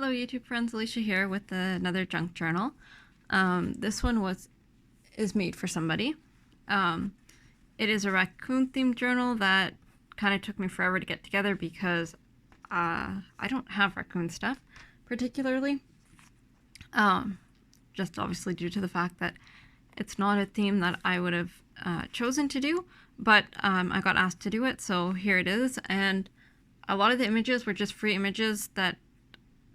Hello YouTube friends, Alicia here with another junk journal. This one is made for somebody. It is a raccoon themed journal that kind of took me forever to get together because I don't have raccoon stuff particularly. Just obviously due to the fact that it's not a theme that I would have chosen to do, but I got asked to do it, so here it is. And a lot of the images were just free images that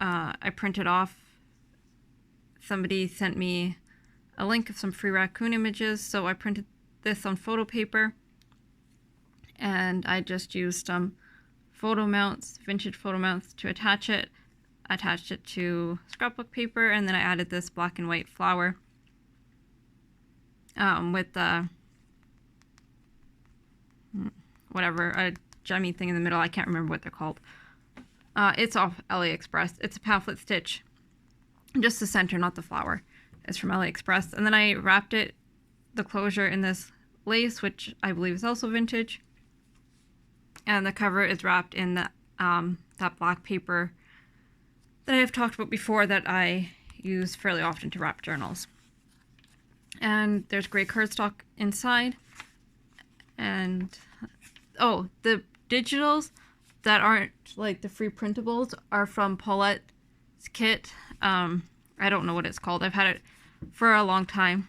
I printed off. Somebody sent me a link of some free raccoon images, so I printed this on photo paper, and I just used some photo mounts, vintage photo mounts, to attach it. Attached it to scrapbook paper, and then I added this black and white flower with whatever, a gemmy thing in the middle. I can't remember what they're called. It's off AliExpress. It's a pamphlet stitch. Just the center, not the flower. It's from AliExpress. And then I wrapped it, the closure, in this lace, which I believe is also vintage. And the cover is wrapped in that black paper that I have talked about before that I use fairly often to wrap journals. And there's gray cardstock inside. And, oh, the digitals that aren't like the free printables are from Paulette's kit. I don't know what it's called. I've had it for a long time.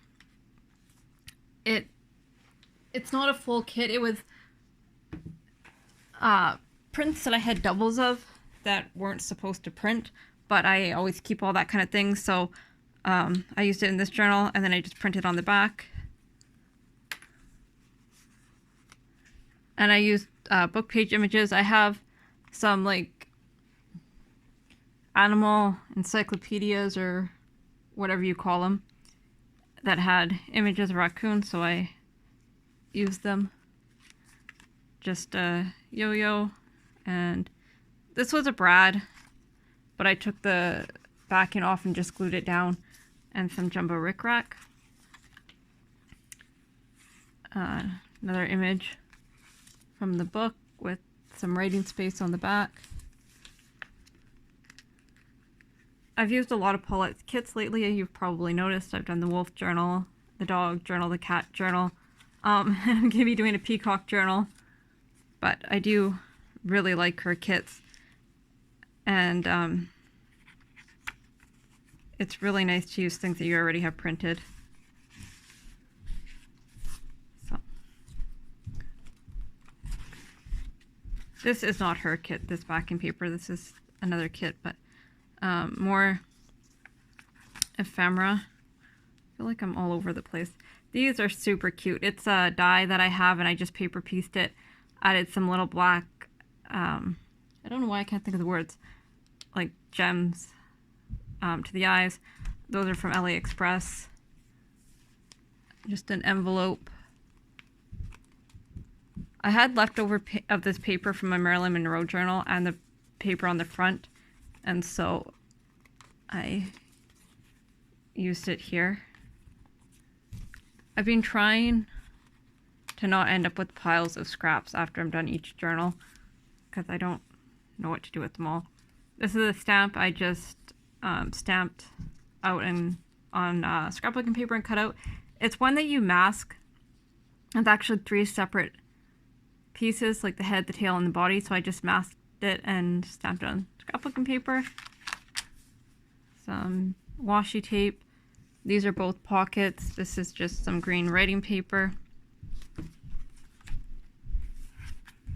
It's not a full kit. It was prints that I had doubles of that weren't supposed to print, but I always keep all that kind of thing, so I used it in this journal, and then I just printed on the back. And I used book page images. I have some like animal encyclopedias or whatever you call them that had images of raccoons, so I used them. Just a yo-yo, and this was a brad, but I took the backing off and just glued it down, and some jumbo rickrack. Another image from the book with some writing space on the back. I've used a lot of Paulette's kits lately. You've probably noticed I've done the wolf journal, the dog journal, the cat journal. I'm going to be doing a peacock journal, but I do really like her kits. And it's really nice to use things that you already have printed. So this is not her kit, this backing paper. This is another kit, but more ephemera. I feel like I'm all over the place. These are super cute. It's a die that I have, and I just paper pieced it. Added some little black, I don't know why I can't think of the words, like gems to the eyes. Those are from AliExpress. Just an envelope. I had leftover of this paper from my Marilyn Monroe journal and the paper on the front, and so I used it here. I've been trying to not end up with piles of scraps after I'm done each journal, because I don't know what to do with them all. This is a stamp I just stamped out on scrapbooking paper and cut out. It's one that you mask. It's actually 3 separate pieces, like the head, the tail, and the body, so I just masked it and stamped it on scrapbooking paper. Some washi tape. These are both pockets. This is just some green writing paper.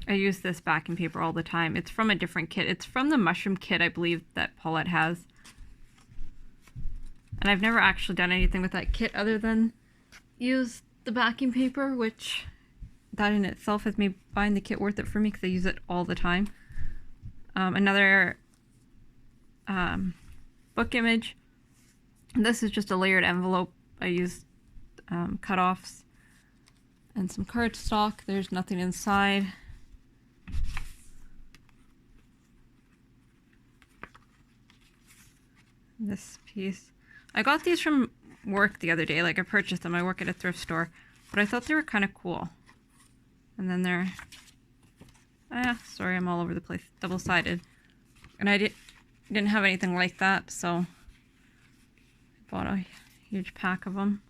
I use this backing paper all the time. It's from a different kit. It's from the mushroom kit, I believe, that Paulette has. And I've never actually done anything with that kit other than use the backing paper, which that in itself has made buying the kit worth it for me because I use it all the time. Another book image. This is just a layered envelope. I used cut-offs and some cardstock. There's nothing inside. This piece. I got these from work the other day. Like, I purchased them. I work at a thrift store. But I thought they were kind of cool. And then they're... sorry, I'm all over the place. Double-sided. And I didn't have anything like that, so I bought a huge pack of them.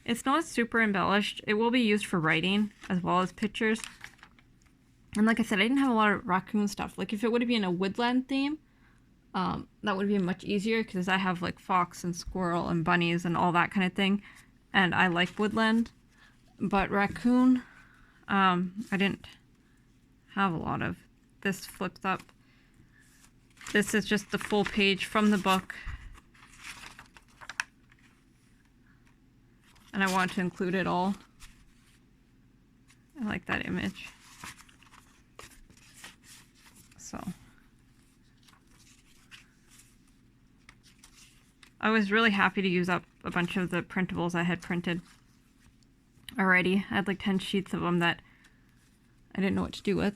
It's not super embellished. It will be used for writing as well as pictures. And like I said, I didn't have a lot of raccoon stuff. Like if it would have been a woodland theme, that would be much easier because I have like fox and squirrel and bunnies and all that kind of thing. And I like woodland. But raccoon, I didn't have a lot of. This flips up. This is just the full page from the book. And I want to include it all. I like that image. So I was really happy to use up a bunch of the printables I had printed already. I had like 10 sheets of them that I didn't know what to do with.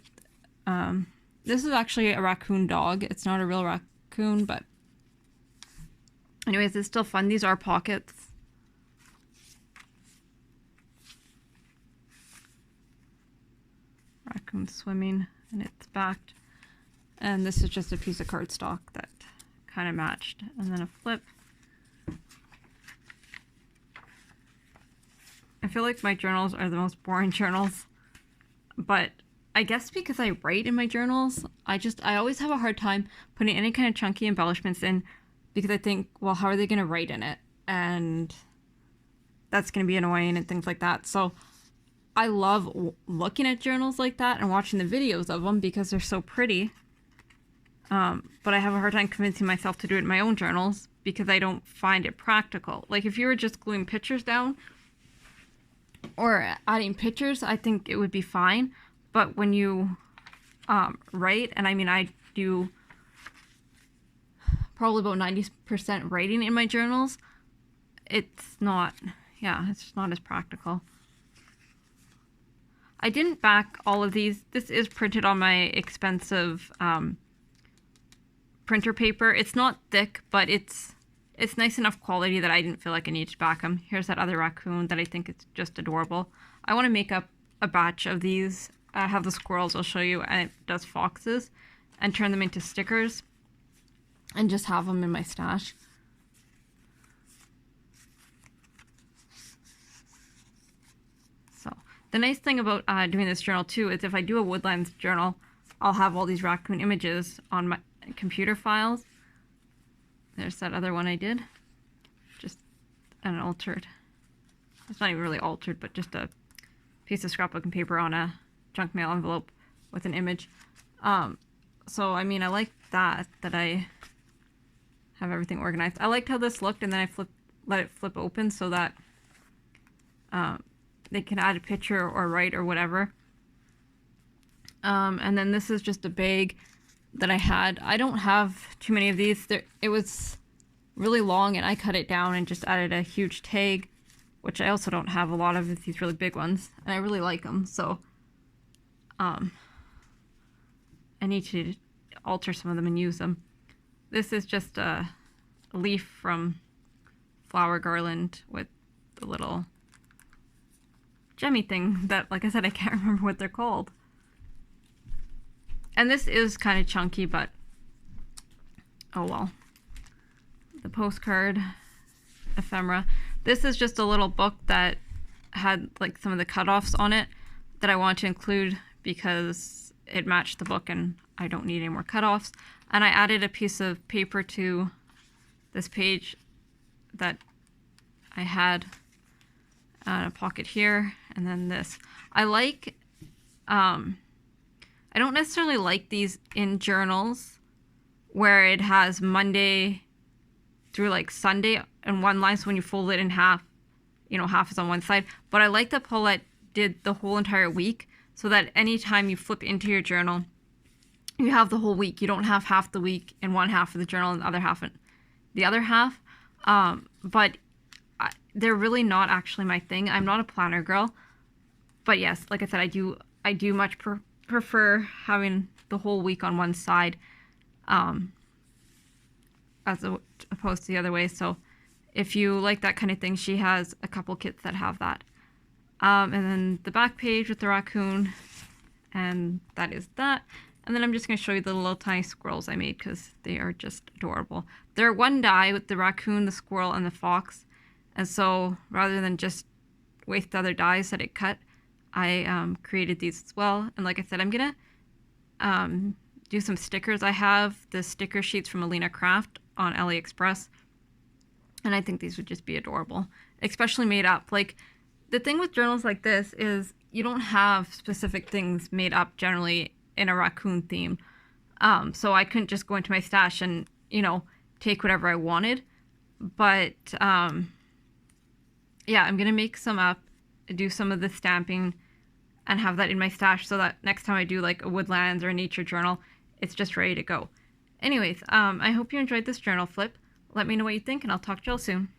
This is actually a raccoon dog. It's not a real raccoon, but anyways, it's still fun. These are pockets. Raccoon swimming, and it's backed. And this is just a piece of cardstock that kind of matched. And then a flip. I feel like my journals are the most boring journals, but I guess because I write in my journals, I always have a hard time putting any kind of chunky embellishments in because I think, well, how are they going to write in it? And that's going to be annoying and things like that. So I love looking at journals like that and watching the videos of them because they're so pretty. But I have a hard time convincing myself to do it in my own journals because I don't find it practical. Like if you were just gluing pictures down or adding pictures, I think it would be fine. But when you write, and I mean I do probably about 90% writing in my journals, it's not, it's just not as practical. I didn't back all of these. This is printed on my expensive printer paper. It's not thick, but it's nice enough quality that I didn't feel like I needed to back them. Here's that other raccoon that I think is just adorable. I want to make up a batch of these. I have the squirrels I'll show you, and it does foxes, and turn them into stickers and just have them in my stash. So the nice thing about doing this journal too is if I do a woodlands journal, I'll have all these raccoon images on my computer files. There's that other one I did. Just an altered. It's not even really altered, but just a piece of scrapbooking paper on a junk mail envelope with an image. So, I mean, I like that I have everything organized. I liked how this looked, and then I let it flip open so that they can add a picture or write or whatever. And then this is just a bag that I had. I don't have too many of these. It was really long, and I cut it down and just added a huge tag, which I also don't have a lot of these really big ones, and I really like them. So I need to alter some of them and use them. This is just a leaf from Flower Garland with the little gemmy thing that, like I said, I can't remember what they're called. And this is kind of chunky, but oh well. The postcard ephemera. This is just a little book that had like some of the cutoffs on it that I want to include because it matched the book and I don't need any more cutoffs. And I added a piece of paper to this page that I had a pocket here, and then this. I like, I don't necessarily like these in journals where it has Monday through like Sunday in one line, so when you fold it in half, you know, half is on one side. But I like that Paulette did the whole entire week, so that anytime you flip into your journal, you have the whole week. You don't have half the week in one half of the journal and the other half in the other half. But they're really not actually my thing. I'm not a planner girl. But yes, like I said, I do much prefer having the whole week on one side, as opposed to the other way. So If you like that kind of thing, she has a couple kits that have that. And then the back page with the raccoon, and that is that. And then I'm just going to show you the little tiny squirrels I made because they are just adorable. They're one die with the raccoon, the squirrel, and the fox. And so rather than just waste the other dies that it cut, I created these as well. And like I said, I'm going to do some stickers. I have the sticker sheets from Alina Craft on AliExpress. And I think these would just be adorable, especially made up. Like, the thing with journals like this is you don't have specific things made up generally in a raccoon theme. So I couldn't just go into my stash and, you know, take whatever I wanted. But, yeah, I'm going to make some up, do some of the stamping, and have that in my stash so that next time I do, like, a woodlands or a nature journal, it's just ready to go. Anyways, I hope you enjoyed this journal flip. Let me know what you think, and I'll talk to y'all soon.